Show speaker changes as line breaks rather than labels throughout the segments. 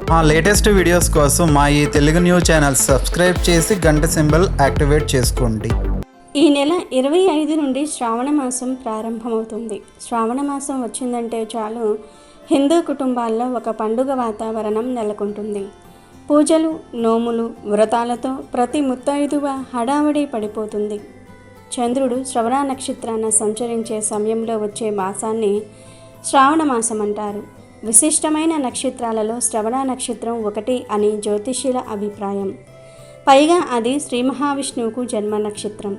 మా latest videos కోసం మా ఈ తెలుగు న్యూస్ ఛానల్ సబ్స్క్రైబ్ చేసి గంట సింబల్ యాక్టివేట్ చేసుకోండి.
ఈ నెల 25 నుండి శ్రావణ మాసం ప్రారంభమవుతుంది. శ్రావణ మాసం వచ్చిందంటే చాలు హిందూ కుటుంబాల్లో ఒక పండుగ వాతావరణం నెలకొంటుంది. పూజలు, నోములు, వ్రతాలతో ప్రతి ముత్తైదువ హడావుడి పడిపోతుంది. చంద్రుడు శ్రవణ నక్షత్రాన సంచరించే సమయంలో వచ్చే మాసాన్ని శ్రావణ మాసం అంటారు. విశిష్టమైన నక్షత్రాలలో శ్రవణ నక్షత్రం ఒకటి అని జ్యోతిష్యుల అభిప్రాయం. పైగా అది శ్రీ మహావిష్ణువుకు జన్మ నక్షత్రం.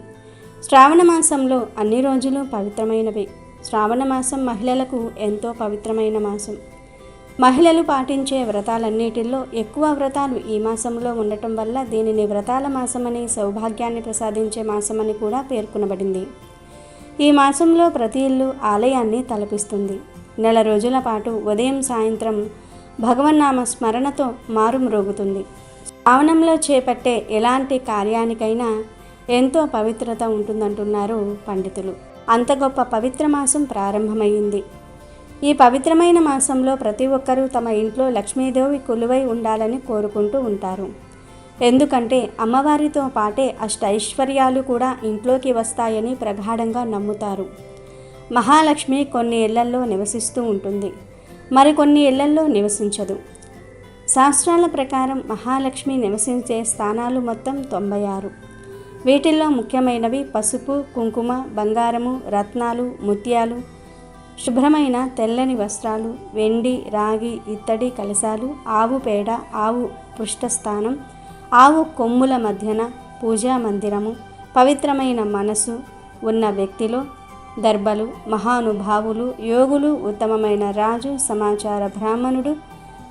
శ్రావణ మాసంలో అన్ని రోజులు పవిత్రమైనవి. శ్రావణ మాసం మహిళలకు ఎంతో పవిత్రమైన మాసం. మహిళలు పాటించే వ్రతాలన్నిటిల్లో ఎక్కువ వ్రతాలు ఈ మాసంలో ఉండటం వల్ల దీనిని వ్రతాల మాసమని, సౌభాగ్యాన్ని ప్రసాదించే మాసమని కూడా పేర్కొనబడింది. ఈ మాసంలో ప్రతి ఇల్లు ఆలయాన్ని తలపిస్తుంది. నెల రోజుల పాటు ఉదయం సాయంత్రం భగవన్నామ స్మరణతో మారుమ్రోగుతుంది. శ్రావణంలో చేపట్టే ఎలాంటి కార్యానికైనా ఎంతో పవిత్రత ఉంటుందంటున్నారు పండితులు. అంత గొప్ప పవిత్ర మాసం ప్రారంభమైంది. ఈ పవిత్రమైన మాసంలో ప్రతి ఒక్కరూ తమ ఇంట్లో లక్ష్మీదేవి కొలువై ఉండాలని కోరుకుంటూ ఉంటారు. ఎందుకంటే అమ్మవారితో పాటే అష్టైశ్వర్యాలు కూడా ఇంట్లోకి వస్తాయని ప్రగాఢంగా నమ్ముతారు. మహాలక్ష్మి కొన్ని ఇళ్లల్లో నివసిస్తూ ఉంటుంది, మరికొన్ని ఇళ్లల్లో నివసించదు. శాస్త్రాల ప్రకారం మహాలక్ష్మి నివసించే స్థానాలు మొత్తం 96. వీటిల్లో ముఖ్యమైనవి పసుపు, కుంకుమ, బంగారము, రత్నాలు, ముత్యాలు, శుభ్రమైన తెల్లని వస్త్రాలు, వెండి, రాగి, ఇత్తడి కలశాలు, ఆవు పేడ, ఆవు పృష్ఠస్థానం, ఆవు కొమ్ముల మధ్యన పూజా మందిరము, పవిత్రమైన మనసు ఉన్న వ్యక్తిలో దర్బలు, మహానుభావులు, యోగులు, ఉత్తమమైన రాజు, సమాచార బ్రాహ్మణుడు,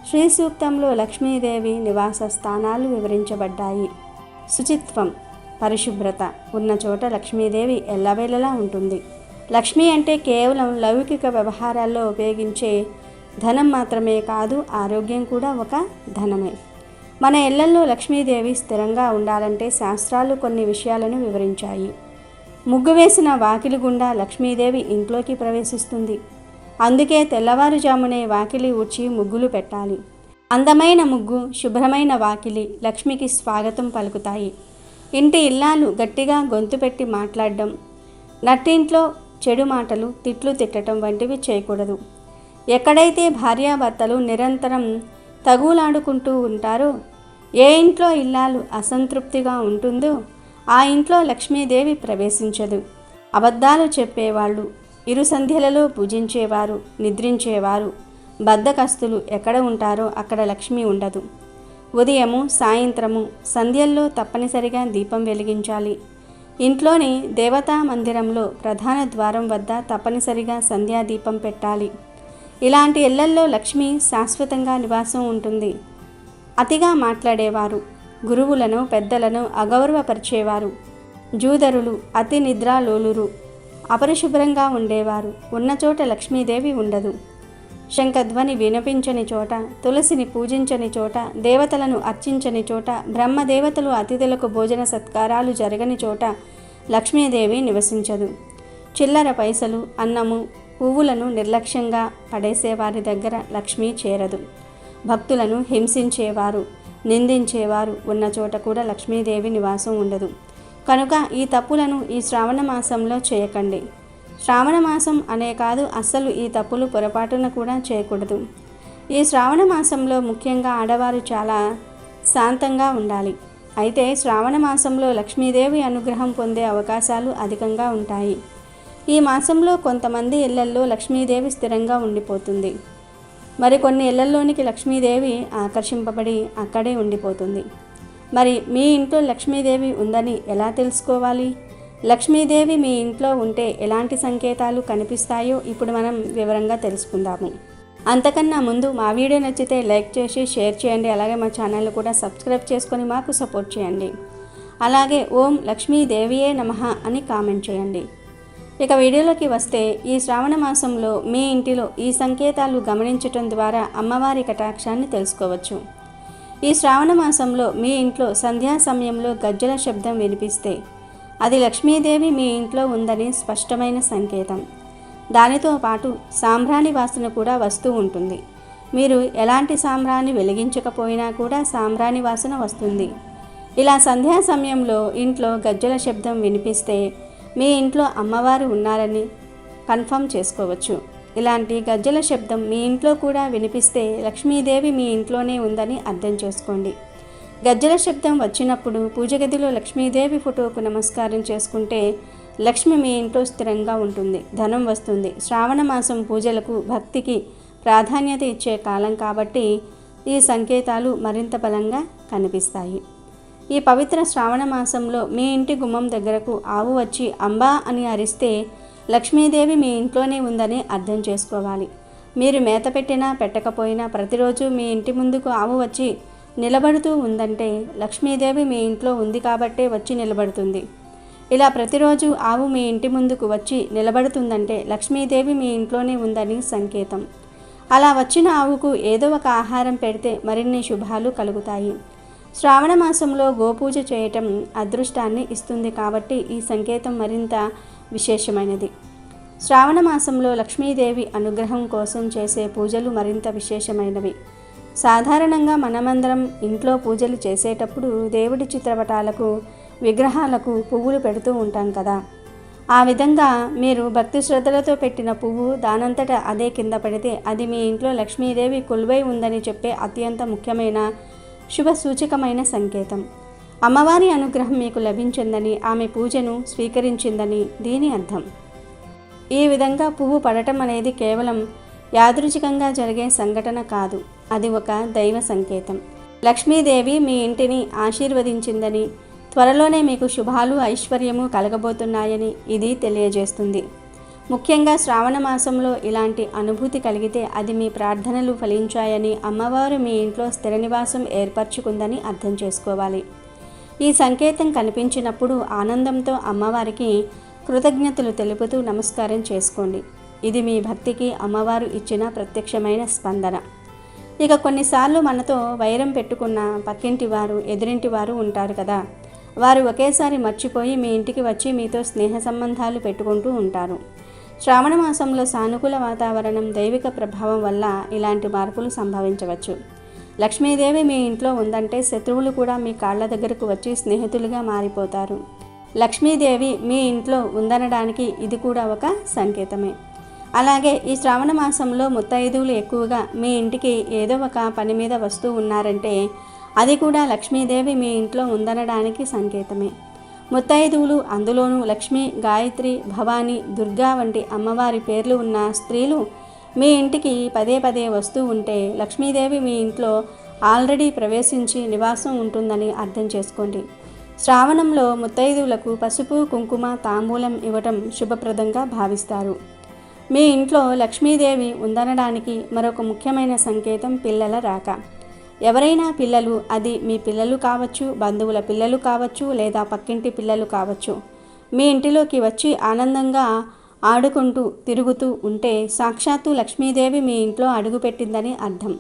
శ్రీ సూక్తంలో లక్ష్మీదేవి నివాస స్థానాలు వివరించబడ్డాయి. శుచిత్వం, పరిశుభ్రత ఉన్న చోట లక్ష్మీదేవి ఎల్లవేళలా ఉంటుంది. లక్ష్మి అంటే కేవలం లౌకిక వ్యవహారాల్లో ఉపయోగించే ధనం మాత్రమే కాదు, ఆరోగ్యం కూడా ఒక ధనమే. మన ఇళ్లల్లో లక్ష్మీదేవి స్థిరంగా ఉండాలంటే శాస్త్రాలు కొన్ని విషయాలను వివరించాయి. ముగ్గు వేసిన వాకిలి గుండా లక్ష్మీదేవి ఇంట్లోకి ప్రవేశిస్తుంది. అందుకే తెల్లవారుజామునే వాకిలి ఊడ్చి ముగ్గులు పెట్టాలి. అందమైన ముగ్గు, శుభ్రమైన వాకిలి లక్ష్మికి స్వాగతం పలుకుతాయి. ఇంటి ఇల్లాలు గట్టిగా గొంతు పెట్టి మాట్లాడడం, నట్టింట్లో చెడు మాటలు, తిట్లు తిట్టడం వంటివి చేయకూడదు. ఎక్కడైతే భార్యాభర్తలు నిరంతరం తగులాడుకుంటూ ఉంటారో, ఏ ఇంట్లో ఇల్లాలు అసంతృప్తిగా ఉంటుందో ఆ ఇంట్లో లక్ష్మీదేవి ప్రవేశించదు. అబద్ధాలు చెప్పేవాళ్ళు, ఇరు సంధ్యలలో పూజించేవారు, నిద్రించేవారు, బద్ధకస్తులు ఎక్కడ ఉంటారో అక్కడ లక్ష్మి ఉండదు. ఉదయము, సాయంత్రము, సంధ్యల్లో తప్పనిసరిగా దీపం వెలిగించాలి. ఇంట్లోని దేవతా మందిరంలో ప్రధాన ద్వారం వద్ద తప్పనిసరిగా సంధ్యాదీపం పెట్టాలి. ఇలాంటి ఇళ్లల్లో లక్ష్మి శాశ్వతంగా నివాసం ఉంటుంది. అతిగా మాట్లాడేవారు, గురువులను, పెద్దలను అగౌరవపరిచేవారు, జూదరులు, అతి నిద్రాలోలురు, అపరిశుభ్రంగా ఉండేవారు ఉన్న చోట లక్ష్మీదేవి ఉండదు. శంఖధ్వని వినిపించని చోట, తులసిని పూజించని చోట, దేవతలను అర్చించని చోట, బ్రహ్మదేవతలు అతిథులకు భోజన సత్కారాలు జరగని చోట లక్ష్మీదేవి నివసించదు. చిల్లర పైసలు, అన్నము, పువ్వులను నిర్లక్ష్యంగా పడేసేవారి దగ్గర లక్ష్మి చేరదు. భక్తులను హింసించేవారు, నిందించేవారు ఉన్న చోట కూడా లక్ష్మీదేవి నివాసం ఉండదు. కనుక ఈ తప్పులను ఈ శ్రావణ మాసంలో చేయకండి. శ్రావణ మాసం అనే కాదు, అస్సలు ఈ తప్పులు పొరపాటున కూడా చేయకూడదు. ఈ శ్రావణ మాసంలో ముఖ్యంగా ఆడవారు చాలా శాంతంగా ఉండాలి. అయితే శ్రావణ మాసంలో లక్ష్మీదేవి అనుగ్రహం పొందే అవకాశాలు అధికంగా ఉంటాయి. ఈ మాసంలో కొంతమంది ఇళ్లల్లో లక్ష్మీదేవి స్థిరంగా ఉండిపోతుంది. మరికొన్ని ఇళ్లలోనికి లక్ష్మీదేవి ఆకర్షింపబడి అక్కడే ఉండిపోతుంది. మరి మీ ఇంట్లో లక్ష్మీదేవి ఉందని ఎలా తెలుసుకోవాలి? లక్ష్మీదేవి మీ ఇంట్లో ఉంటే ఎలాంటి సంకేతాలు కనిపిస్తాయో ఇప్పుడు మనం వివరంగా తెలుసుకుందాము. అంతకన్నా ముందు మా వీడియో నచ్చితే లైక్ చేసి షేర్ చేయండి. అలాగే మా ఛానల్ కూడా సబ్స్క్రైబ్ చేసుకొని మాకు సపోర్ట్ చేయండి. అలాగే ఓం లక్ష్మీదేవియే నమః అని కామెంట్ చేయండి. ఇక వీడియోలోకి వస్తే, ఈ శ్రావణ మాసంలో మీ ఇంటిలో ఈ సంకేతాలు గమనించటం ద్వారా అమ్మవారి కటాక్షాన్ని తెలుసుకోవచ్చు. ఈ శ్రావణ మాసంలో మీ ఇంట్లో సంధ్యా సమయంలో గజ్జల శబ్దం వినిపిస్తే అది లక్ష్మీదేవి మీ ఇంట్లో ఉందని స్పష్టమైన సంకేతం. దానితో పాటు సాంబ్రాణి వాసన కూడా వస్తూ ఉంటుంది. మీరు ఎలాంటి సాంబ్రాణి వెలిగించకపోయినా కూడా సాంబ్రాణి వాసన వస్తుంది. ఇలా సంధ్యా సమయంలో ఇంట్లో గజ్జల శబ్దం వినిపిస్తే మీ ఇంట్లో అమ్మవారు ఉన్నారని కన్ఫర్మ్ చేసుకోవచ్చు. ఇలాంటి గజ్జల శబ్దం మీ ఇంట్లో కూడా వినిపిస్తే లక్ష్మీదేవి మీ ఇంట్లోనే ఉందని అర్థం చేసుకోండి. గజ్జల శబ్దం వచ్చినప్పుడు పూజ గదిలో లక్ష్మీదేవి ఫోటోకు నమస్కారం చేసుకుంటే లక్ష్మి మీ ఇంట్లో స్థిరంగా ఉంటుంది, ధనం వస్తుంది. శ్రావణ మాసం పూజలకు భక్తికి ప్రాధాన్యత ఇచ్చే కాలం కాబట్టి ఈ సంకేతాలు మరింత బలంగా కనిపిస్తాయి. ఈ పవిత్ర శ్రావణ మాసంలో మీ ఇంటి గుమ్మం దగ్గరకు ఆవు వచ్చి అంబా అని అరిస్తే లక్ష్మీదేవి మీ ఇంట్లోనే ఉందని అర్థం చేసుకోవాలి. మీరు మేత పెట్టినా పెట్టకపోయినా ప్రతిరోజు మీ ఇంటి ముందుకు ఆవు వచ్చి నిలబడుతూ ఉందంటే లక్ష్మీదేవి మీ ఇంట్లో ఉంది కాబట్టే వచ్చి నిలబడుతుంది. ఇలా ప్రతిరోజు ఆవు మీ ఇంటి ముందుకు వచ్చి నిలబడుతుందంటే లక్ష్మీదేవి మీ ఇంట్లోనే ఉందని సంకేతం. అలా వచ్చిన ఆవుకు ఏదో ఒక ఆహారం పెడితే మరిన్ని శుభాలు కలుగుతాయి. శ్రావణ మాసంలో గోపూజ చేయటం అదృష్టాన్ని ఇస్తుంది కాబట్టి ఈ సంకేతం మరింత విశేషమైనది. శ్రావణ మాసంలో లక్ష్మీదేవి అనుగ్రహం కోసం చేసే పూజలు మరింత విశేషమైనవి. సాధారణంగా మనమందరం ఇంట్లో పూజలు చేసేటప్పుడు దేవుడి చిత్రపటాలకు విగ్రహాలకు పువ్వులు పెడుతూ ఉంటాం కదా. ఆ విధంగా మీరు భక్తి శ్రద్ధలతో పెట్టిన పువ్వు దానంతట అదే కింద పడితే అది మీ ఇంట్లో లక్ష్మీదేవి కొలువై ఉందని చెప్పే అత్యంత ముఖ్యమైన శుభ సూచకమైన సంకేతం. అమ్మవారి అనుగ్రహం మీకు లభించిందని, ఆమె పూజను స్వీకరించిందని దీని అర్థం. ఈ విధంగా పువ్వు పడటం అనేది కేవలం యాదృచ్ఛికంగా జరిగే సంఘటన కాదు, అది ఒక దైవ సంకేతం. లక్ష్మీదేవి మీ ఇంటిని ఆశీర్వదించిందని, త్వరలోనే మీకు శుభాలు ఐశ్వర్యము కలగబోతున్నాయని ఇది తెలియజేస్తుంది. ముఖ్యంగా శ్రావణ మాసంలో ఇలాంటి అనుభూతి కలిగితే అది మీ ప్రార్థనలు ఫలించాయని, అమ్మవారు మీ ఇంట్లో స్థిర నివాసం ఏర్పరచుకుందని అర్థం చేసుకోవాలి. ఈ సంకేతం కనిపించినప్పుడు ఆనందంతో అమ్మవారికి కృతజ్ఞతలు తెలుపుతూ నమస్కారం చేసుకోండి. ఇది మీ భక్తికి అమ్మవారు ఇచ్చిన ప్రత్యక్షమైన స్పందన. ఇక కొన్నిసార్లు మనతో వైరం పెట్టుకున్న పక్కింటి వారు, ఎదురింటి వారు ఉంటారు కదా. వారు ఒకేసారి మర్చిపోయి మీ ఇంటికి వచ్చి మీతో స్నేహ సంబంధాలు పెట్టుకుంటూ ఉంటారు. శ్రావణ మాసంలో సానుకూల వాతావరణం, దైవిక ప్రభావం వల్ల ఇలాంటి మార్పులు సంభవించవచ్చు. లక్ష్మీదేవి మీ ఇంట్లో ఉందంటే శత్రువులు కూడా మీ కాళ్ళ దగ్గరకు వచ్చి స్నేహితులుగా మారిపోతారు. లక్ష్మీదేవి మీ ఇంట్లో ఉందనడానికి ఇది కూడా ఒక సంకేతమే. అలాగే ఈ శ్రావణ మాసంలో ముత్తైదువులు ఎక్కువగా మీ ఇంటికి ఏదో ఒక పని మీద వస్తూ ఉన్నారంటే అది కూడా లక్ష్మీదేవి మీ ఇంట్లో ఉందనడానికి సంకేతమే. ముత్తైదువులు, అందులోనూ లక్ష్మి, గాయత్రి, భవాని, దుర్గా వంటి అమ్మవారి పేర్లు ఉన్న స్త్రీలు మీ ఇంటికి పదే పదే వస్తూ ఉంటే లక్ష్మీదేవి మీ ఇంట్లో ఆల్రెడీ ప్రవేశించి నివాసం ఉంటుందని అర్థం చేసుకోండి. శ్రావణంలో ముత్తైదువులకు పసుపు, కుంకుమ, తాంబూలం ఇవ్వటం శుభప్రదంగా భావిస్తారు. మీ ఇంట్లో లక్ష్మీదేవి ఉందనడానికి మరొక ముఖ్యమైన సంకేతం పిల్లల రాక. ఎవరైనా పిల్లలు, అది మీ పిల్లలు కావచ్చు, బంధువుల పిల్లలు కావచ్చు, లేదా పక్కింటి పిల్లలు కావచ్చు, మీ ఇంటిలోకి వచ్చి ఆనందంగా ఆడుకుంటూ తిరుగుతూ ఉంటే సాక్షాత్తు లక్ష్మీదేవి మీ ఇంట్లో అడుగుపెట్టిందని అర్థం.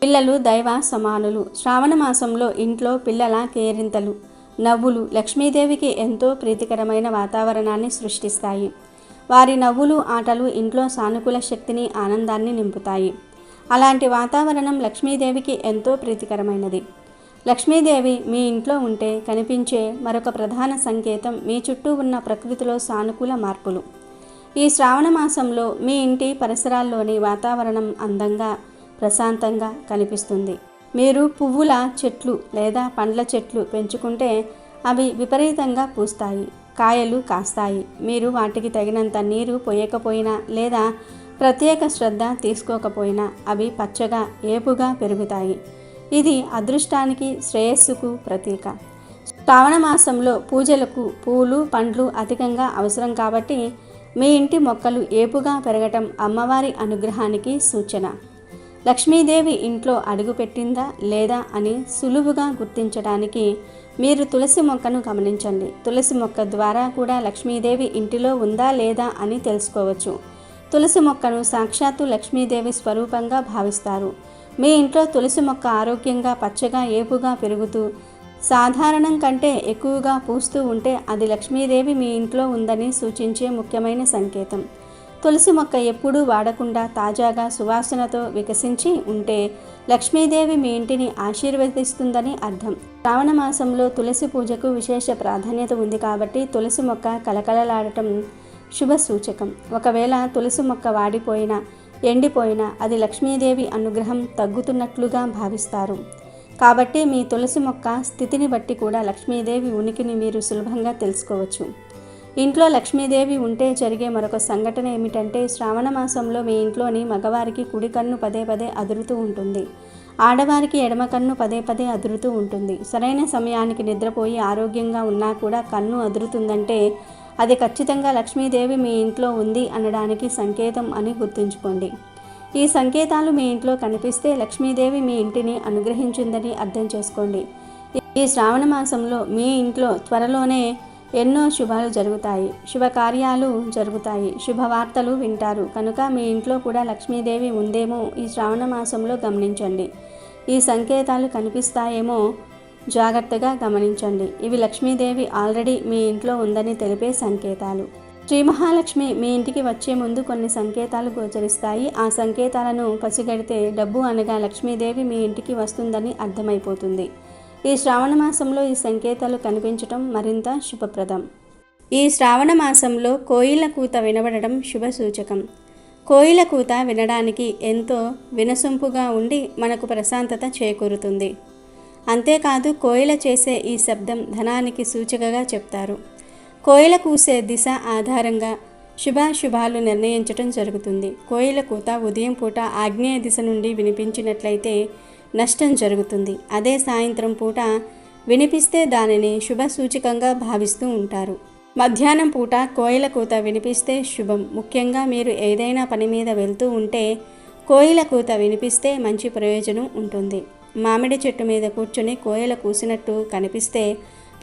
పిల్లలు దైవ సమానులు. శ్రావణ మాసంలో ఇంట్లో పిల్లల కేరింతలు, నవ్వులు లక్ష్మీదేవికి ఎంతో ప్రీతికరమైన వాతావరణాన్ని సృష్టిస్తాయి. వారి నవ్వులు, ఆటలు ఇంట్లో సానుకూల శక్తిని, ఆనందాన్ని నింపుతాయి. అలాంటి వాతావరణం లక్ష్మీదేవికి ఎంతో ప్రీతికరమైనది. లక్ష్మీదేవి మీ ఇంట్లో ఉంటే కనిపించే మరొక ప్రధాన సంకేతం మీ చుట్టూ ఉన్న ప్రకృతిలో సానుకూల మార్పులు. ఈ శ్రావణ మాసంలో మీ ఇంటి పరిసరాల్లోని వాతావరణం అందంగా, ప్రశాంతంగా కనిపిస్తుంది. మీరు పువ్వుల చెట్లు లేదా పండ్ల చెట్లు పెంచుకుంటే అవి విపరీతంగా పూస్తాయి, కాయలు కాస్తాయి. మీరు వాటికి తగినంత నీరు పోయకపోయినా లేదా ప్రత్యేక శ్రద్ధ తీసుకోకపోయినా అవి పచ్చగా, ఏపుగా పెరుగుతాయి. ఇది అదృష్టానికి, శ్రేయస్సుకు ప్రతీక. శ్రావణ మాసంలో పూజలకు పూలు, పండ్లు అధికంగా అవసరం కాబట్టి మీ ఇంటి మొక్కలు ఏపుగా పెరగటం అమ్మవారి అనుగ్రహానికి సూచన. లక్ష్మీదేవి ఇంట్లో అడుగుపెట్టిందా లేదా అని సులువుగా గుర్తించడానికి మీరు తులసి మొక్కను గమనించండి. తులసి మొక్క ద్వారా కూడా లక్ష్మీదేవి ఇంటిలో ఉందా లేదా అని తెలుసుకోవచ్చు. తులసి మొక్కను సాక్షాత్తు లక్ష్మీదేవి స్వరూపంగా భావిస్తారు. మీ ఇంట్లో తులసి మొక్క ఆరోగ్యంగా, పచ్చగా, ఏపుగా పెరుగుతూ సాధారణం కంటే ఎక్కువగా పూస్తూ ఉంటే అది లక్ష్మీదేవి మీ ఇంట్లో ఉందని సూచించే ముఖ్యమైన సంకేతం. తులసి మొక్క ఎప్పుడూ వాడకుండా తాజాగా సువాసనతో వికసించి ఉంటే లక్ష్మీదేవి మీ ఇంటిని ఆశీర్వదిస్తుందని అర్థం. శ్రావణ మాసంలో తులసి పూజకు విశేష ప్రాధాన్యత ఉంది కాబట్టి తులసి మొక్క కలకలలాడటం శుభ సూచకం. ఒకవేళ తులసి మొక్క వాడిపోయినా ఎండిపోయినా అది లక్ష్మీదేవి అనుగ్రహం తగ్గుతున్నట్లుగా భావిస్తారు. కాబట్టి మీ తులసి మొక్క స్థితిని బట్టి కూడా లక్ష్మీదేవి ఉనికిని మీరు సులభంగా తెలుసుకోవచ్చు. ఇంట్లో లక్ష్మీదేవి ఉంటే జరిగే మరొక సంఘటన ఏమిటంటే శ్రావణ మాసంలో మీ ఇంట్లోని మగవారికి కుడి కన్ను పదే పదే అదురుతూ ఉంటుంది. ఆడవారికి ఎడమ కన్ను పదే పదే అదురుతూ ఉంటుంది. సరైన సమయానికి నిద్రపోయి ఆరోగ్యంగా ఉన్నా కూడా కన్ను అదురుతుందంటే అది ఖచ్చితంగా లక్ష్మీదేవి మీ ఇంట్లో ఉంది అనడానికి సంకేతం అని గుర్తుంచుకోండి. ఈ సంకేతాలు మీ ఇంట్లో కనిపిస్తే లక్ష్మీదేవి మీ ఇంటిని అనుగ్రహించిందని అర్థం చేసుకోండి. ఈ శ్రావణ మాసంలో మీ ఇంట్లో త్వరలోనే ఎన్నో శుభాలు జరుగుతాయి, శుభకార్యాలు జరుగుతాయి, శుభవార్తలు వింటారు. కనుక మీ ఇంట్లో కూడా లక్ష్మీదేవి ఉందేమో ఈ శ్రావణ మాసంలో గమనించండి. ఈ సంకేతాలు కనిపిస్తాయేమో జాగ్రత్తగా గమనించండి. ఇవి లక్ష్మీదేవి ఆల్రెడీ మీ ఇంట్లో ఉందని తెలిపే సంకేతాలు. శ్రీ మహాలక్ష్మి మీ ఇంటికి వచ్చే ముందు కొన్ని సంకేతాలు గోచరిస్తాయి. ఆ సంకేతాలను పసిగడితే డబ్బు అనగా లక్ష్మీదేవి మీ ఇంటికి వస్తుందని అర్థమైపోతుంది. ఈ శ్రావణ మాసంలో ఈ సంకేతాలు కనిపించటం మరింత శుభప్రదం. ఈ శ్రావణ మాసంలో కోయిల కూత వినబడడం శుభ సూచకం. కోయిల కూత వినడానికి ఎంతో వినసొంపుగా ఉండి మనకు ప్రశాంతత చేకూరుతుంది. అంతేకాదు కోయిల చేసే ఈ శబ్దం ధనానికి సూచికగా చెప్తారు. కోయిల కూసే దిశ ఆధారంగా శుభాశుభాలు నిర్ణయించటం జరుగుతుంది. కోయిల కూత ఉదయం పూట ఆగ్నేయ దిశ నుండి వినిపించినట్లయితే నష్టం జరుగుతుంది. అదే సాయంత్రం పూట వినిపిస్తే దానిని శుభ సూచకంగా భావిస్తూ ఉంటారు. మధ్యాహ్నం పూట కోయిల కూత వినిపిస్తే శుభం. ముఖ్యంగా మీరు ఏదైనా పని మీద వెళ్తూ ఉంటే కోయిల కూత వినిపిస్తే మంచి ప్రయోజనం ఉంటుంది. మామిడి చెట్టు మీద కూర్చొని కోయిల కూసినట్టు కనిపిస్తే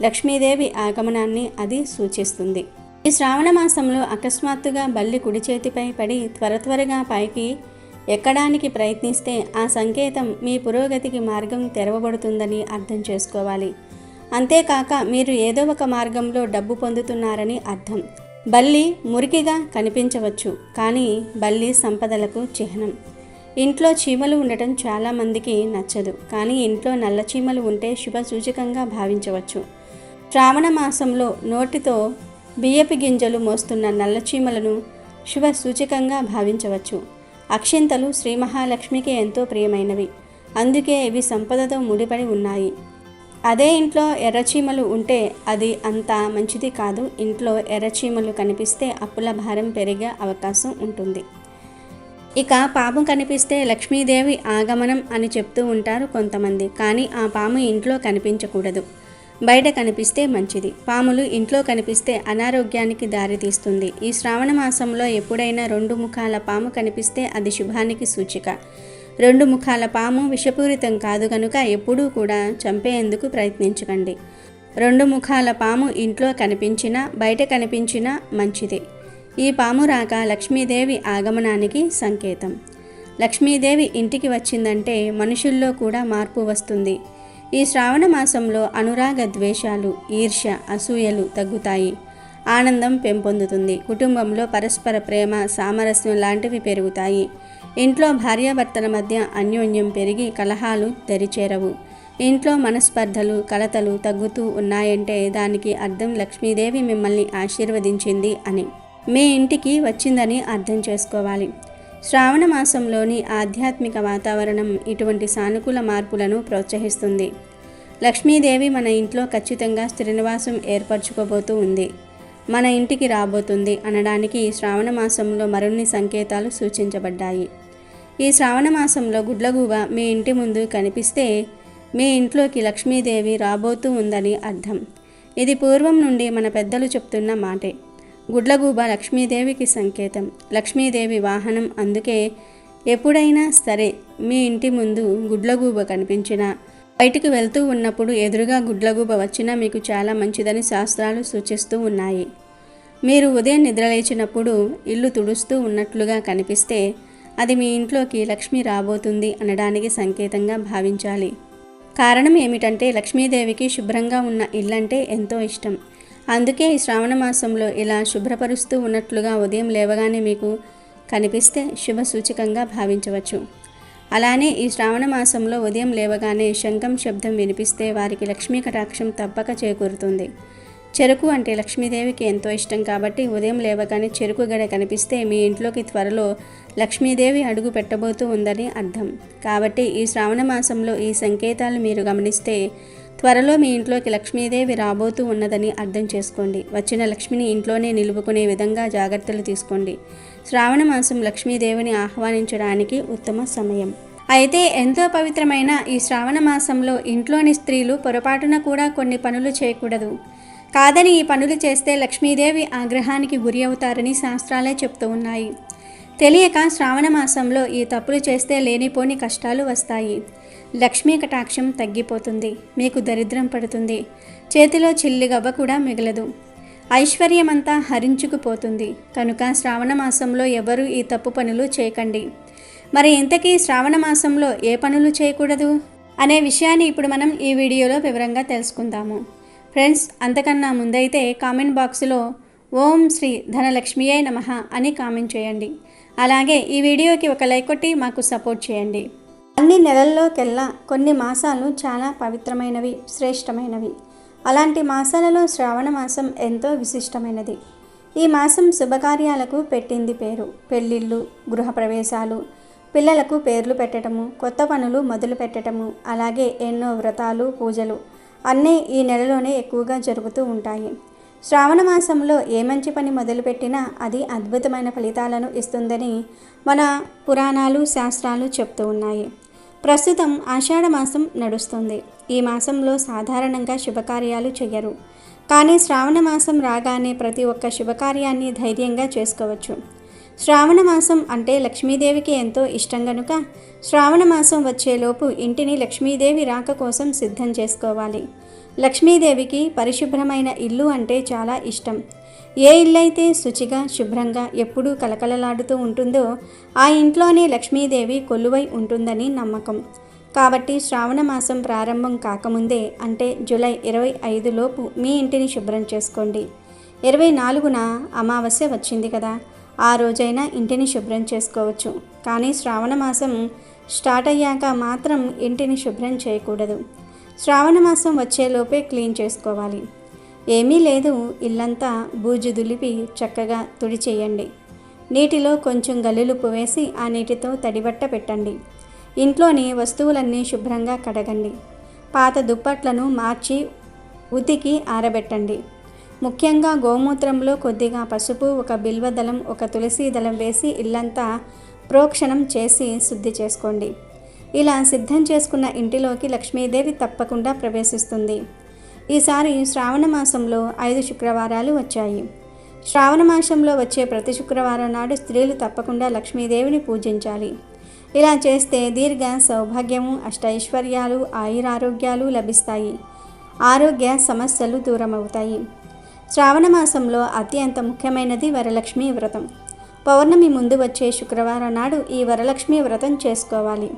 లక్ష్మీదేవి ఆగమనాన్ని అది సూచిస్తుంది. ఈ శ్రావణ మాసంలో అకస్మాత్తుగా బల్లి కుడి చేతిపై పడి త్వరగా పైకి ఎక్కడానికి ప్రయత్నిస్తే ఆ సంకేతం మీ పురోగతికి మార్గం తెరవబడుతుందని అర్థం చేసుకోవాలి. అంతేకాక మీరు ఏదో ఒక మార్గంలో డబ్బు పొందుతున్నారని అర్థం. బల్లి మురికిగా కనిపించవచ్చు, కానీ బల్లి సంపదలకు చిహ్నం. ఇంట్లో చీమలు ఉండటం చాలామందికి నచ్చదు, కానీ ఇంట్లో నల్ల చీమలు ఉంటే శుభ సూచకంగా భావించవచ్చు. శ్రావణ మాసంలో నోటితో బియ్యపు గింజలు మోస్తున్న నల్ల చీమలను శుభ సూచకంగా భావించవచ్చు. అక్షింతలు శ్రీ మహాలక్ష్మికి ఎంతో ప్రియమైనవి, అందుకే ఇవి సంపదతో ముడిపడి ఉన్నాయి. అదే ఇంట్లో ఎర్రచీమలు ఉంటే అది అంత మంచిది కాదు. ఇంట్లో ఎర్రచీమలు కనిపిస్తే అప్పుల భారం పెరిగే అవకాశం ఉంటుంది. ఇక పాము కనిపిస్తే లక్ష్మీదేవి ఆగమనం అని చెప్తూ ఉంటారు కొంతమంది, కానీ ఆ పాము ఇంట్లో కనిపించకూడదు, బయట కనిపిస్తే మంచిది. పాములు ఇంట్లో కనిపిస్తే అనారోగ్యానికి దారితీస్తుంది. ఈ శ్రావణ మాసంలో ఎప్పుడైనా 2 ముఖాల పాము కనిపిస్తే అది శుభానికి సూచిక. 2 ముఖాల పాము విషపూరితం కాదు కనుక ఎప్పుడూ కూడా చంపేందుకు ప్రయత్నించకండి. 2 ముఖాల పాము ఇంట్లో కనిపించినా బయట కనిపించినా మంచిదే. ఈ పాము రాక లక్ష్మీదేవి ఆగమనానికి సంకేతం. లక్ష్మీదేవి ఇంటికి వచ్చిందంటే మనుషుల్లో కూడా మార్పు వస్తుంది. ఈ శ్రావణ మాసంలో అనురాగ ద్వేషాలు, ఈర్ష్య, అసూయలు తగ్గుతాయి. ఆనందం పెంపొందుతుంది. కుటుంబంలో పరస్పర ప్రేమ, సామరస్యం లాంటివి పెరుగుతాయి. ఇంట్లో భార్యాభర్తల మధ్య అన్యోన్యం పెరిగి కలహాలు దరిచేరవు. ఇంట్లో మనస్పర్ధలు, కలతలు తగ్గుతూ ఉన్నాయంటే దానికి అర్థం లక్ష్మీదేవి మిమ్మల్ని ఆశీర్వదించింది అని, మీ ఇంటికి వచ్చిందని అర్థం చేసుకోవాలి. శ్రావణ మాసంలోని ఆధ్యాత్మిక వాతావరణం ఇటువంటి సానుకూల మార్పులను ప్రోత్సహిస్తుంది. లక్ష్మీదేవి మన ఇంట్లో ఖచ్చితంగా స్థిరనివాసం ఏర్పరచుకోబోతూ ఉంది, మన ఇంటికి రాబోతుంది అనడానికి ఈ శ్రావణ మాసంలో మరిన్ని సంకేతాలు సూచించబడ్డాయి. ఈ శ్రావణ మాసంలో గుడ్లగూబ మీ ఇంటి ముందు కనిపిస్తే మీ ఇంట్లోకి లక్ష్మీదేవి రాబోతూ ఉందని అర్థం. ఇది పూర్వం నుండి మన పెద్దలు చెప్తున్న మాటే. గుడ్లగూబ లక్ష్మీదేవికి సంకేతం, లక్ష్మీదేవి వాహనం. అందుకే ఎప్పుడైనా సరే మీ ఇంటి ముందు గుడ్లగూబ కనిపించినా, బయటికి వెళ్తూ ఉన్నప్పుడు ఎదురుగా గుడ్లగూబ వచ్చినా మీకు చాలా మంచిదని శాస్త్రాలు సూచిస్తూ ఉన్నాయి. మీరు ఉదయం నిద్రలేచినప్పుడు ఇల్లు తుడుస్తూ ఉన్నట్లుగా కనిపిస్తే అది మీ ఇంట్లోకి లక్ష్మి రాబోతుంది అనడానికి సంకేతంగా భావించాలి. కారణం ఏమిటంటే లక్ష్మీదేవికి శుభ్రంగా ఉన్న ఇల్లంటే ఎంతో ఇష్టం. అందుకే ఈ శ్రావణ మాసంలో ఇలా శుభ్రపరుస్తూ ఉన్నట్లుగా ఉదయం లేవగానే మీకు కనిపిస్తే శుభ సూచకంగా భావించవచ్చు. అలానే ఈ శ్రావణ మాసంలో ఉదయం లేవగానే శంఖం శబ్దం వినిపిస్తే వారికి లక్ష్మీ కటాక్షం తప్పక చేకూరుతుంది. చెరుకు అంటే లక్ష్మీదేవికి ఎంతో ఇష్టం కాబట్టి ఉదయం లేవగానే చెరుకు గడ కనిపిస్తే మీ ఇంట్లోకి త్వరలో లక్ష్మీదేవి అడుగు పెట్టబోతూ ఉందని అర్థం. కాబట్టి ఈ శ్రావణ మాసంలో ఈ సంకేతాలు మీరు గమనిస్తే త్వరలో మీ ఇంట్లోకి లక్ష్మీదేవి రాబోతూ ఉన్నదని అర్థం చేసుకోండి. వచ్చిన లక్ష్మిని ఇంట్లోనే నిలుపుకునే విధంగా జాగ్రత్తలు తీసుకోండి. శ్రావణ మాసం లక్ష్మీదేవిని ఆహ్వానించడానికి ఉత్తమ సమయం. అయితే ఎంతో పవిత్రమైన ఈ శ్రావణ మాసంలో ఇంట్లోని స్త్రీలు పొరపాటున కూడా కొన్ని పనులు చేయకూడదు. కాదని ఈ పనులు చేస్తే లక్ష్మీదేవి ఆగ్రహానికి గురి అవుతారని శాస్త్రాలే చెప్తూ ఉన్నాయి. తెలియక శ్రావణ మాసంలో ఈ తప్పులు చేస్తే లేనిపోని కష్టాలు వస్తాయి. లక్ష్మీ కటాక్షం తగ్గిపోతుంది, మీకు దరిద్రం పడుతుంది, చేతిలో చిల్లిగవ్వ కూడా మిగలదు, ఐశ్వర్యమంతా హరించుకుపోతుంది. కనుక శ్రావణ మాసంలో ఎవరూ ఈ తప్పు పనులు చేయకండి. మరి ఇంతకీ శ్రావణ మాసంలో ఏ పనులు చేయకూడదు అనే విషయాన్ని ఇప్పుడు మనం ఈ వీడియోలో వివరంగా తెలుసుకుందాము. ఫ్రెండ్స్, అంతకన్నా ముందైతే కామెంట్ బాక్స్లో ఓం శ్రీ ధనలక్ష్మియే నమః అని కామెంట్ చేయండి. అలాగే ఈ వీడియోకి ఒక లైక్ కొట్టి మాకు సపోర్ట్ చేయండి. అన్ని నెలల్లోకెల్లా కొన్ని మాసాలు చాలా పవిత్రమైనవి, శ్రేష్టమైనవి. అలాంటి మాసాలలో శ్రావణ మాసం ఎంతో విశిష్టమైనది. ఈ మాసం శుభకార్యాలకు పెట్టింది పేరు. పెళ్ళిళ్ళు, గృహప్రవేశాలు, పిల్లలకు పేర్లు పెట్టడము, కొత్త పనులు మొదలు పెట్టడము, అలాగే ఎన్నో వ్రతాలు, పూజలు అన్నీ ఈ నెలలోనే ఎక్కువగా జరుగుతూ ఉంటాయి. శ్రావణ మాసంలో ఏ మంచి పని మొదలుపెట్టినా అది అద్భుతమైన ఫలితాలను ఇస్తుందని మన పురాణాలు, శాస్త్రాలు చెప్తూ ఉన్నాయి. ప్రస్తుతం ఆషాఢ మాసం నడుస్తుంది. ఈ మాసంలో సాధారణంగా శుభకార్యాలు చెయ్యరు. కానీ శ్రావణ మాసం రాగానే ప్రతి ఒక్క శుభకార్యాన్ని ధైర్యంగా చేసుకోవచ్చు. శ్రావణ మాసం అంటే లక్ష్మీదేవికి ఎంతో ఇష్టం గనుక శ్రావణ మాసం వచ్చేలోపు ఇంటిని లక్ష్మీదేవి రాక కోసం సిద్ధం చేసుకోవాలి. లక్ష్మీదేవికి పరిశుభ్రమైన ఇల్లు అంటే చాలా ఇష్టం. ఏ ఇల్లైతే శుచిగా, శుభ్రంగా, ఎప్పుడూ కలకలలాడుతూ ఉంటుందో ఆ ఇంట్లోనే లక్ష్మీదేవి కొలువై ఉంటుందని నమ్మకం. కాబట్టి శ్రావణ మాసం ప్రారంభం కాకముందే అంటే జూలై 25 లోపు మీ ఇంటిని శుభ్రం చేసుకోండి. 24న అమావాస్య వచ్చింది కదా, ఆ రోజైనా ఇంటిని శుభ్రం చేసుకోవచ్చు. కానీ శ్రావణ మాసం స్టార్ట్ అయ్యాక మాత్రం ఇంటిని శుభ్రం చేయకూడదు. శ్రావణ మాసం వచ్చేలోపే క్లీన్ చేసుకోవాలి. ఏమీ లేదు, ఇల్లంతా బూజు దులిపి చక్కగా తుడిచేయండి. నీటిలో కొంచెం గల్లులుప్పు వేసి ఆ నీటితో తడిబట్ట పెట్టండి. ఇంట్లోని వస్తువులన్నీ శుభ్రంగా కడగండి. పాత దుప్పట్లను మార్చి ఉతికి ఆరబెట్టండి. ముఖ్యంగా గోమూత్రంలో కొద్దిగా పసుపు, ఒక బిల్వదళం, ఒక తులసి దళం వేసి ఇల్లంతా ప్రోక్షణం చేసి శుద్ధి చేసుకోండి. ఇలా సిద్ధం చేసుకున్న ఇంటిలోకి లక్ష్మీదేవి తప్పకుండా ప్రవేశిస్తుంది. ఈసారి శ్రావణ మాసంలో 5 శుక్రవారాలు వచ్చాయి. శ్రావణ మాసంలో వచ్చే ప్రతి శుక్రవారం నాడు స్త్రీలు తప్పకుండా లక్ష్మీదేవిని పూజించాలి. ఇలా చేస్తే దీర్ఘ సౌభాగ్యము, అష్టైశ్వర్యాలు, ఆయురారోగ్యాలు లభిస్తాయి. ఆరోగ్య సమస్యలు దూరమవుతాయి. శ్రావణ మాసంలో అత్యంత ముఖ్యమైనది వరలక్ష్మి వ్రతం. పౌర్ణమి ముందు వచ్చే శుక్రవారం నాడు ఈ వరలక్ష్మి వ్రతం చేసుకోవాలి.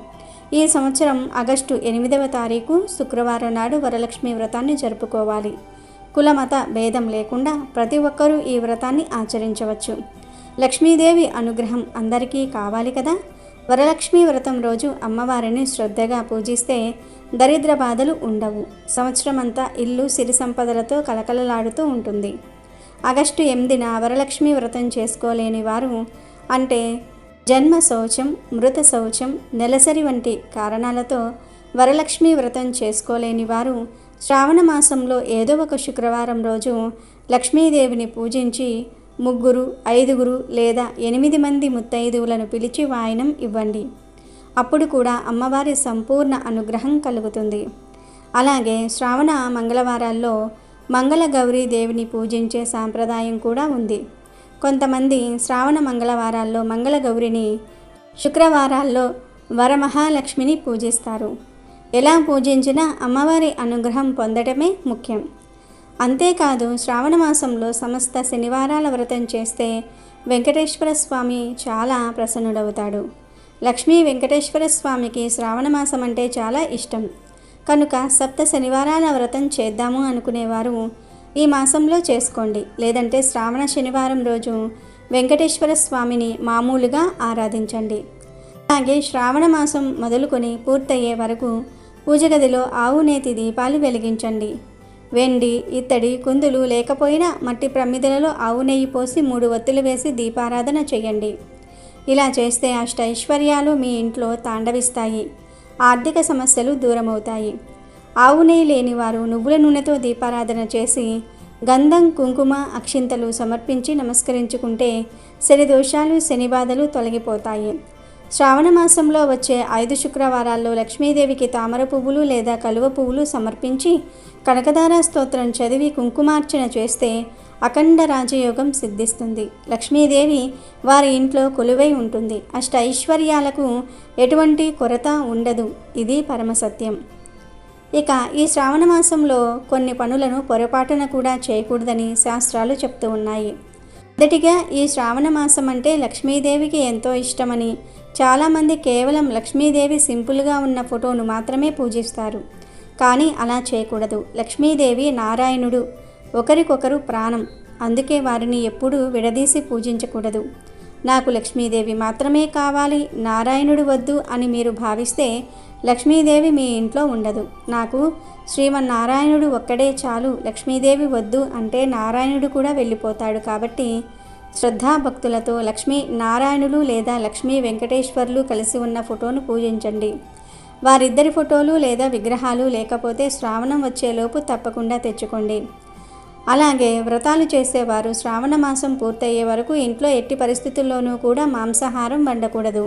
ఈ సంవత్సరం ఆగస్టు 8వ తారీఖు శుక్రవారం నాడు వరలక్ష్మి వ్రతాన్ని జరుపుకోవాలి. కులమత భేదం లేకుండా ప్రతి ఒక్కరూ ఈ వ్రతాన్ని ఆచరించవచ్చు. లక్ష్మీదేవి అనుగ్రహం అందరికీ కావాలి కదా. వరలక్ష్మి వ్రతం రోజు అమ్మవారిని శ్రద్ధగా పూజిస్తే దరిద్ర బాధలు ఉండవు. సంవత్సరం అంతా ఇల్లు సిరి సంపదలతో కలకలలాడుతూ ఉంటుంది. ఆగస్టు 8న వరలక్ష్మి వ్రతం చేసుకోలేని వారు అంటే జన్మ శౌచం, మృత శౌచం, నెలసరి వంటి కారణాలతో వరలక్ష్మి వ్రతం చేసుకోలేని వారు శ్రావణ మాసంలో ఏదో ఒక శుక్రవారం రోజు లక్ష్మీదేవిని పూజించి 3, 5 లేదా 8 మంది ముత్తైదువులను పిలిచి వాయనం ఇవ్వండి. అప్పుడు కూడా అమ్మవారి సంపూర్ణ అనుగ్రహం కలుగుతుంది. అలాగే శ్రావణ మంగళవారాల్లో మంగళగౌరీ దేవిని పూజించే సాంప్రదాయం కూడా ఉంది. కొంతమంది శ్రావణ మంగళవారాల్లో మంగళగౌరిని, శుక్రవారాల్లో వరమహాలక్ష్మిని పూజిస్తారు. ఎలా పూజించినా అమ్మవారి అనుగ్రహం పొందడమే ముఖ్యం. అంతేకాదు శ్రావణ మాసంలో సమస్త శనివారాల వ్రతం చేస్తే వెంకటేశ్వర స్వామి చాలా ప్రసన్నుడవుతాడు. లక్ష్మీ వెంకటేశ్వర స్వామికి శ్రావణ మాసం అంటే చాలా ఇష్టం. కనుక 7 శనివారాల వ్రతం చేద్దాము అనుకునేవారు ఈ మాసంలో చేసుకోండి. లేదంటే శ్రావణ శనివారం రోజు వెంకటేశ్వర స్వామిని మామూలుగా ఆరాధించండి. అలాగే శ్రావణ మాసం మొదలుకొని పూర్తయ్యే వరకు పూజ గదిలో ఆవు నేతి దీపాలు వెలిగించండి. వెండి, ఇత్తడి కుందులు లేకపోయినా మట్టి ప్రమిదలలో ఆవు నెయ్యి పోసి 3 ఒత్తులు వేసి దీపారాధన చేయండి. ఇలా చేస్తే అష్టైశ్వర్యాలు మీ ఇంట్లో తాండవిస్తాయి. ఆర్థిక సమస్యలు దూరమవుతాయి. ఆవు నెయ్యి లేనివారు నువ్వుల నూనెతో దీపారాధన చేసి గంధం, కుంకుమ, అక్షింతలు సమర్పించి నమస్కరించుకుంటే శని దోషాలు, శని బాధలు తొలగిపోతాయి. శ్రావణ మాసంలో వచ్చే 5 శుక్రవారాల్లో లక్ష్మీదేవికి తామర పువ్వులు లేదా కలువ పువ్వులు సమర్పించి కనకదార స్తోత్రం చదివి కుంకుమార్చన చేస్తే అఖండ రాజయోగం సిద్ధిస్తుంది. లక్ష్మీదేవి వారి ఇంట్లో కొలువై ఉంటుంది. అష్టైశ్వర్యాలకు ఎటువంటి కొరత ఉండదు. ఇది పరమసత్యం. ఇక ఈ శ్రావణ మాసంలో కొన్ని పనులను పొరపాటున కూడా చేయకూడదని శాస్త్రాలు చెప్తూ ఉన్నాయి. మొదటిగా ఈ శ్రావణ మాసం అంటే లక్ష్మీదేవికి ఎంతో ఇష్టమని చాలామంది కేవలం లక్ష్మీదేవి సింపుల్గా ఉన్న ఫోటోను మాత్రమే పూజిస్తారు. కానీ అలా చేయకూడదు. లక్ష్మీదేవి, నారాయణుడు ఒకరికొకరు ప్రాణం. అందుకే వారిని ఎప్పుడూ విడదీసి పూజించకూడదు. నాకు లక్ష్మీదేవి మాత్రమే కావాలి, నారాయణుడు వద్దు అని మీరు భావిస్తే లక్ష్మీదేవి మీ ఇంట్లో ఉండదు. నాకు శ్రీమన్నారాయణుడు ఒక్కడే చాలు, లక్ష్మీదేవి వద్దు అంటే నారాయణుడు కూడా వెళ్ళిపోతాడు. కాబట్టి శ్రద్ధాభక్తులతో లక్ష్మీ నారాయణులు లేదా లక్ష్మీ వెంకటేశ్వర్లు కలిసి ఉన్న ఫోటోను పూజించండి. వారిద్దరి ఫోటోలు లేదా విగ్రహాలు లేకపోతే శ్రావణం వచ్చేలోపు తప్పకుండా తెచ్చుకోండి. అలాగే వ్రతాలు చేసేవారు శ్రావణ మాసం పూర్తయ్యే వరకు ఇంట్లో ఎట్టి పరిస్థితుల్లోనూ కూడా మాంసాహారం వండకూడదు.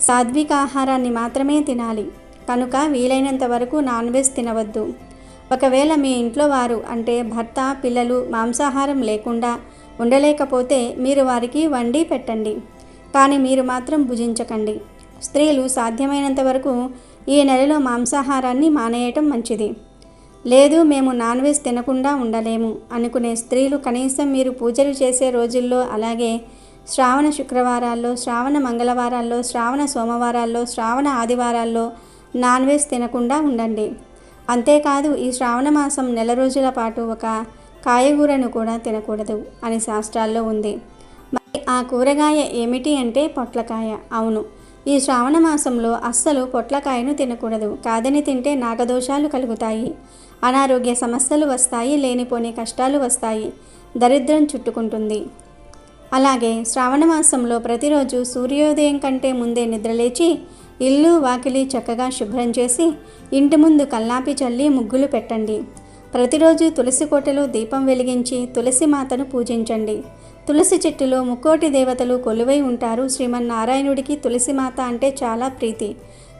సాత్విక ఆహారాన్ని మాత్రమే తినాలి. కనుక వీలైనంత వరకు నాన్ వెజ్ తినవద్దు. ఒకవేళ మీ ఇంట్లో వారు అంటే భర్త, పిల్లలు మాంసాహారం లేకుండా ఉండలేకపోతే మీరు వారికి వండి పెట్టండి. కానీ మీరు మాత్రం భుజించకండి. స్త్రీలు సాధ్యమైనంత వరకు ఈ నెలలో మాంసాహారాన్ని మానేయటం మంచిది. లేదు మేము నాన్ వెజ్ తినకుండా ఉండలేము అనుకునే స్త్రీలు కనీసం మీరు పూజలు చేసే రోజుల్లో, అలాగే శ్రావణ శుక్రవారాల్లో, శ్రావణ మంగళవారాల్లో, శ్రావణ సోమవారాల్లో, శ్రావణ ఆదివారాల్లో నాన్ వెజ్ తినకుండా ఉండండి. అంతేకాదు ఈ శ్రావణ మాసం నెల రోజుల పాటు ఒక కాయగూరను కూడా తినకూడదు అని శాస్త్రాల్లో ఉంది. మరి ఆ కూరగాయ ఏమిటి అంటే పొట్లకాయ. అవును, ఈ శ్రావణ మాసంలో అస్సలు పొట్లకాయను తినకూడదు. కాదని తింటే నాగదోషాలు కలుగుతాయి, అనారోగ్య సమస్యలు వస్తాయి, లేనిపోని కష్టాలు వస్తాయి, దరిద్రం చుట్టుకుంటుంది. అలాగే శ్రావణ మాసంలో ప్రతిరోజు సూర్యోదయం కంటే ముందే నిద్రలేచి ఇల్లు వాకిలి చక్కగా శుభ్రం చేసి ఇంటి ముందు కల్లాపి చల్లి ముగ్గులు పెట్టండి. ప్రతిరోజు తులసి కోటలో దీపం వెలిగించి తులసి మాతను పూజించండి. తులసి చెట్టులో ముక్కోటి దేవతలు కొలువై ఉంటారు. శ్రీమన్నారాయణుడికి తులసి మాత అంటే చాలా ప్రీతి.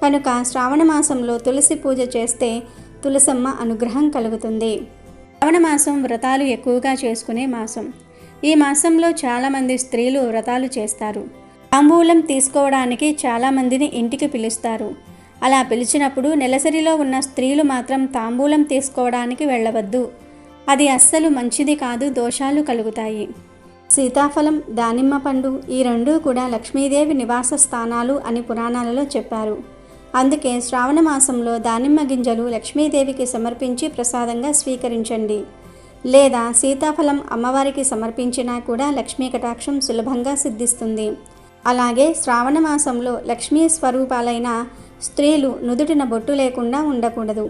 కనుక శ్రావణ మాసంలో తులసి పూజ చేస్తే తులసమ్మ అనుగ్రహం కలుగుతుంది. శ్రావణ మాసం వ్రతాలు ఎక్కువగా చేసుకునే మాసం. ఈ మాసంలో చాలామంది స్త్రీలు వ్రతాలు చేస్తారు. తాంబూలం తీసుకోవడానికి చాలామందిని ఇంటికి పిలుస్తారు. అలా పిలిచినప్పుడు నెలసరిలో ఉన్న స్త్రీలు మాత్రం తాంబూలం తీసుకోవడానికి వెళ్ళవద్దు. అది అస్సలు మంచిది కాదు, దోషాలు కలుగుతాయి. సీతాఫలం, దానిమ్మ పండు ఈ రెండూ కూడా లక్ష్మీదేవి నివాస స్థానాలు అని పురాణాలలో చెప్పారు. అందుకే శ్రావణ మాసంలో దానిమ్మ గింజలు లక్ష్మీదేవికి సమర్పించి ప్రసాదంగా స్వీకరించండి. లేదా సీతాఫలం అమ్మవారికి సమర్పించినా కూడా లక్ష్మీ కటాక్షం సులభంగా సిద్ధిస్తుంది. అలాగే శ్రావణ మాసంలో లక్ష్మీ స్వరూపాలైన స్త్రీలు నుదుటిన బొట్టు లేకుండా ఉండకూడదు.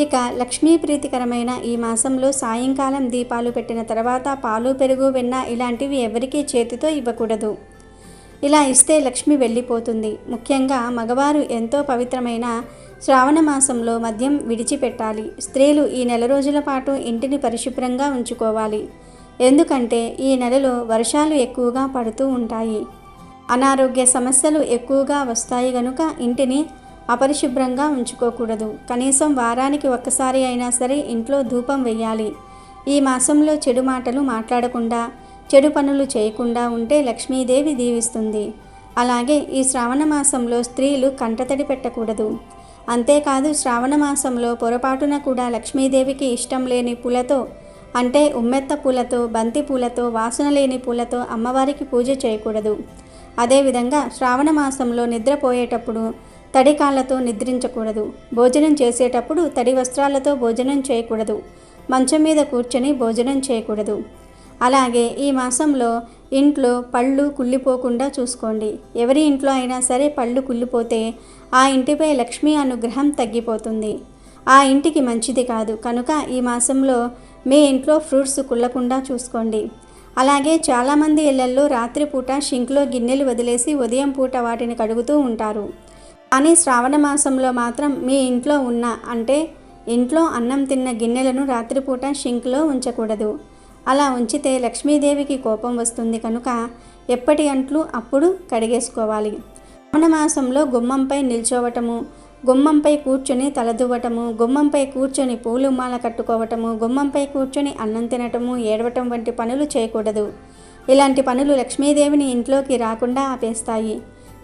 ఇక లక్ష్మీ ప్రీతికరమైన ఈ మాసంలో సాయంకాలం దీపాలు పెట్టిన తర్వాత పాలు, పెరుగు, వెన్న ఇలాంటివి ఎవరికీ చేతితో ఇవ్వకూడదు. ఇలా ఇస్తే లక్ష్మి వెళ్ళిపోతుంది. ముఖ్యంగా మగవారు ఎంతో పవిత్రమైన శ్రావణ మాసంలో మద్యం విడిచిపెట్టాలి. స్త్రీలు ఈ నెల రోజుల పాటు ఇంటిని పరిశుభ్రంగా ఉంచుకోవాలి. ఎందుకంటే ఈ నెలలో వర్షాలు ఎక్కువగా పడుతూ ఉంటాయి, అనారోగ్య సమస్యలు ఎక్కువగా వస్తాయి. గనుక ఇంటిని అపరిశుభ్రంగా ఉంచుకోకూడదు. కనీసం వారానికి ఒక్కసారి అయినా సరే ఇంట్లో ధూపం వేయాలి. ఈ మాసంలో చెడు మాటలు మాట్లాడకుండా, చెడు పనులు చేయకుండా ఉంటే లక్ష్మీదేవి దీవిస్తుంది. అలాగే ఈ శ్రావణ మాసంలో స్త్రీలు కంటతడి పెట్టకూడదు. అంతేకాదు శ్రావణ మాసంలో పొరపాటున కూడా లక్ష్మీదేవికి ఇష్టం లేని పూలతో అంటే ఉమ్మెత్త పూలతో, బంతి పూలతో, వాసన లేని పూలతో అమ్మవారికి పూజ చేయకూడదు. అదేవిధంగా శ్రావణ మాసంలో నిద్రపోయేటప్పుడు తడి కాళ్ళతో నిద్రించకూడదు. భోజనం చేసేటప్పుడు తడి వస్త్రాలతో భోజనం చేయకూడదు. మంచం మీద కూర్చొని భోజనం చేయకూడదు. అలాగే ఈ మాసంలో ఇంట్లో పళ్ళు కుళ్ళిపోకుండా చూసుకోండి. ఎవరి ఇంట్లో అయినా సరే పళ్ళు కుళ్ళిపోతే ఆ ఇంటిపై లక్ష్మీ అనుగ్రహం తగ్గిపోతుంది, ఆ ఇంటికి మంచిది కాదు. కనుక ఈ మాసంలో మీ ఇంట్లో ఫ్రూట్స్ కుళ్ళకుండా చూసుకోండి. అలాగే చాలామంది ఇళ్లల్లో రాత్రిపూట షింక్లో గిన్నెలు వదిలేసి ఉదయం పూట వాటిని కడుగుతూ ఉంటారు. కానీ శ్రావణ మాసంలో మాత్రం మీ ఇంట్లో ఉన్న అంటే ఇంట్లో అన్నం తిన్న గిన్నెలను రాత్రిపూట షింక్లో ఉంచకూడదు. అలా ఉంచితే లక్ష్మీదేవికి కోపం వస్తుంది. కనుక ఎప్పటి అంట్లు అప్పుడు కడిగేసుకోవాలి. శ్రావణ మాసంలో గుమ్మంపై నిల్చోవటము, గుమ్మంపై కూర్చొని తలదువ్వటము, గుమ్మంపై కూర్చొని పూలు మాల కట్టుకోవటము, గుమ్మంపై కూర్చొని అన్నం తినటము, ఏడవటం వంటి పనులు చేయకూడదు. ఇలాంటి పనులు లక్ష్మీదేవిని ఇంట్లోకి రాకుండా ఆపేస్తాయి,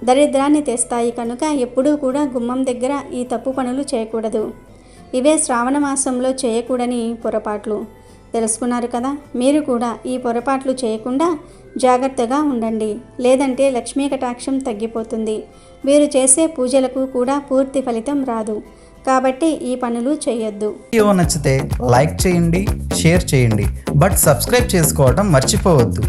దరిద్రాన్ని తెస్తాయి. కనుక ఎప్పుడూ కూడా గుమ్మం దగ్గర ఈ తప్పు పనులు చేయకూడదు. ఇవే శ్రావణ మాసంలో చేయకూడని పొరపాట్లు. తెలుసుకున్నారు కదా. మీరు కూడా ఈ పొరపాట్లు చేయకుండా జాగ్రత్తగా ఉండండి, లేదంటే లక్ష్మీ కటాక్షం తగ్గిపోతుంది. మీరు చేసే పూజలకు కూడా పూర్తి ఫలితం రాదు. కాబట్టి ఈ పనులు చేయొద్దు.
వీడియో నచ్చితే లైక్ చేయండి, షేర్ చేయండి, బట్ సబ్స్క్రైబ్ చేసుకోవడం మర్చిపోవద్దు.